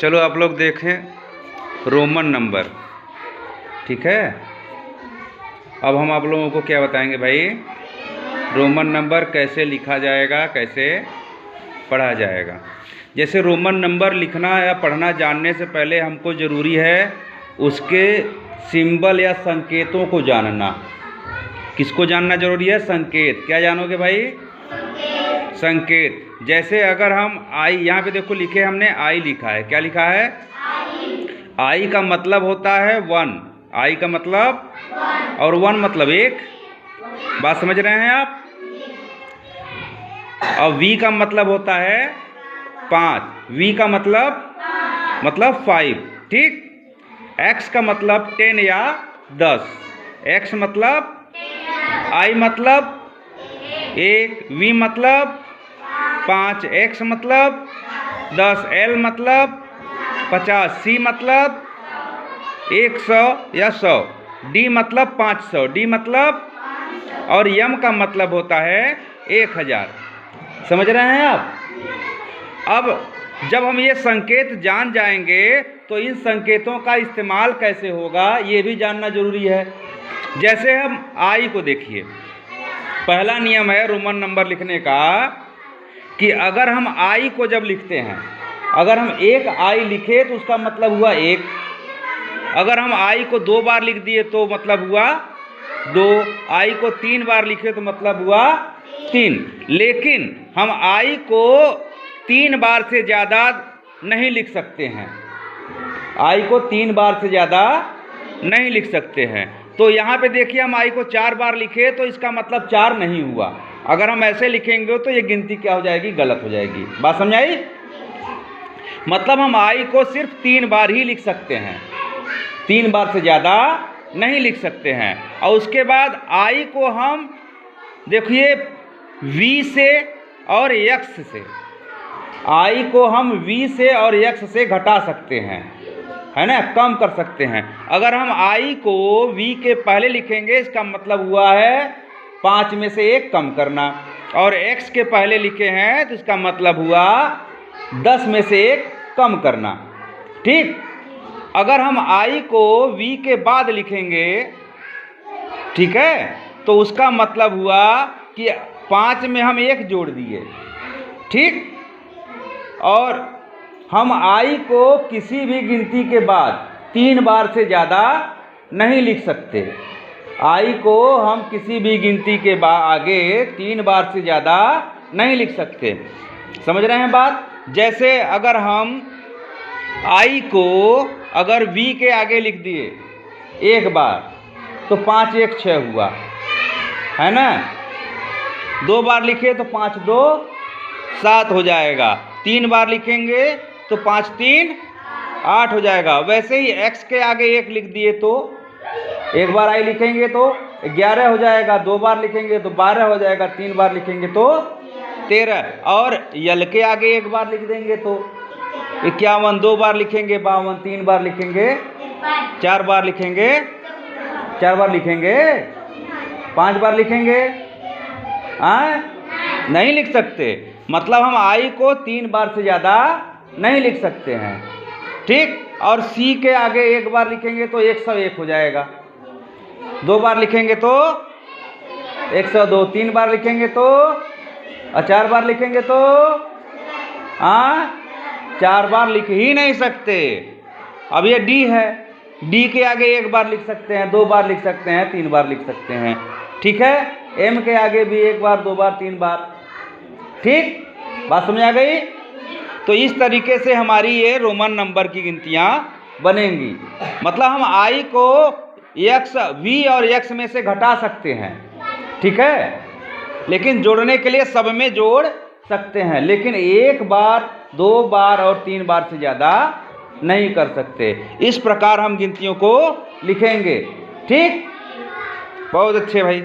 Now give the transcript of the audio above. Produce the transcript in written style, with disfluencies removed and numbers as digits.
चलो आप लोग देखें रोमन नंबर, ठीक है। अब हम आप लोगों को क्या बताएंगे भाई, रोमन नंबर कैसे लिखा जाएगा, कैसे पढ़ा जाएगा। जैसे रोमन नंबर लिखना या पढ़ना जानने से पहले हमको ज़रूरी है उसके सिंबल या संकेतों को जानना। किसको जानना जरूरी है? संकेत। क्या जानोगे भाई? संकेत। जैसे अगर हम आई, यहाँ पे देखो लिखे हमने आई लिखा है। क्या लिखा है? आई का मतलब होता है 1। आई का मतलब और 1 मतलब 1। बात समझ रहे हैं आप? और वी का मतलब होता है 5। वी का मतलब 5, ठीक। एक्स का मतलब 10 या 10। एक्स मतलब, आई मतलब 1, वी मतलब 5, एक्स मतलब 10, एल मतलब 50, सी मतलब 100 या 100, डी मतलब 500, डी मतलब, और यम का मतलब होता है 1000। समझ रहे हैं आप? अब जब हम ये संकेत जान जाएंगे तो इन संकेतों का इस्तेमाल कैसे होगा ये भी जानना जरूरी है। जैसे हम आई को देखिए, पहला नियम है रोमन नंबर लिखने का कि अगर हम आई को जब लिखते हैं, अगर हम एक आई लिखे तो उसका मतलब हुआ 1। अगर हम आई को 2 बार लिख दिए तो मतलब हुआ 2। आई को 3 बार लिखे तो मतलब हुआ 3। लेकिन हम आई को 3 बार से ज़्यादा नहीं लिख सकते हैं। आई को 3 बार से ज़्यादा नहीं लिख सकते हैं। तो यहाँ पे देखिए हम आई को 4 बार लिखे तो इसका मतलब 4 नहीं हुआ। अगर हम ऐसे लिखेंगे तो ये गिनती क्या हो जाएगी? गलत हो जाएगी। बात समझाई? मतलब हम आई को सिर्फ 3 बार ही लिख सकते हैं, 3 बार से ज़्यादा नहीं लिख सकते हैं। और उसके बाद आई को हम देखिए वी से और एक्स से, आई को हम वी से और एक्स से घटा सकते हैं, है ना, कम कर सकते हैं। अगर हम आई को वी के पहले लिखेंगे इसका मतलब हुआ है 5 में से 1 कम करना, और एक्स के पहले लिखे हैं तो इसका मतलब हुआ 10 में से 1 कम करना, ठीक। अगर हम आई को वी के बाद लिखेंगे, ठीक है, तो उसका मतलब हुआ कि 5 में हम 1 जोड़ दिए, ठीक। और हम आई को किसी भी गिनती के बाद 3 बार से ज़्यादा नहीं लिख सकते। आई को हम किसी भी गिनती के आगे 3 बार से ज़्यादा नहीं लिख सकते। समझ रहे हैं बात? जैसे अगर हम आई को अगर वी के आगे लिख दिए 1 बार तो 5 1 6 हुआ, है ना। 2 बार लिखे तो 5 2 7 हो जाएगा। 3 बार लिखेंगे तो 5 3 8 हो जाएगा। वैसे ही x के आगे 1 लिख दिए तो 1 बार आई लिखेंगे तो 11 हो जाएगा। 2 बार लिखेंगे तो 12 हो जाएगा। 3 बार लिखेंगे तो 13। और यल के आगे 1 बार लिख देंगे तो 51। 2 बार लिखेंगे 52। 3 बार लिखेंगे, 4 बार लिखेंगे, 4 बार लिखेंगे, 5 बार लिखेंगे, नहीं लिख सकते। मतलब हम आई को 3 बार से ज़्यादा नहीं लिख सकते हैं, ठीक। और सी के आगे 1 बार लिखेंगे तो 101 हो जाएगा। 2 बार लिखेंगे तो 102। 3 बार लिखेंगे तो, और 4 बार लिखेंगे तो 4 बार लिख ही नहीं सकते। अब ये डी है, डी के आगे 1 बार लिख सकते हैं, 2 बार लिख सकते हैं, 3 बार लिख सकते हैं, ठीक है। एम के आगे भी 1 बार 2 बार 3 बार, ठीक। बात समझ आ गई? तो इस तरीके से हमारी ये रोमन नंबर की गिनतियाँ बनेंगी। मतलब हम आई को एक्स, वी और एक्स में से घटा सकते हैं, ठीक है, लेकिन जोड़ने के लिए सब में जोड़ सकते हैं, लेकिन 1 बार 2 बार और 3 बार से ज़्यादा नहीं कर सकते। इस प्रकार हम गिनतियों को लिखेंगे, ठीक। बहुत अच्छे भाई।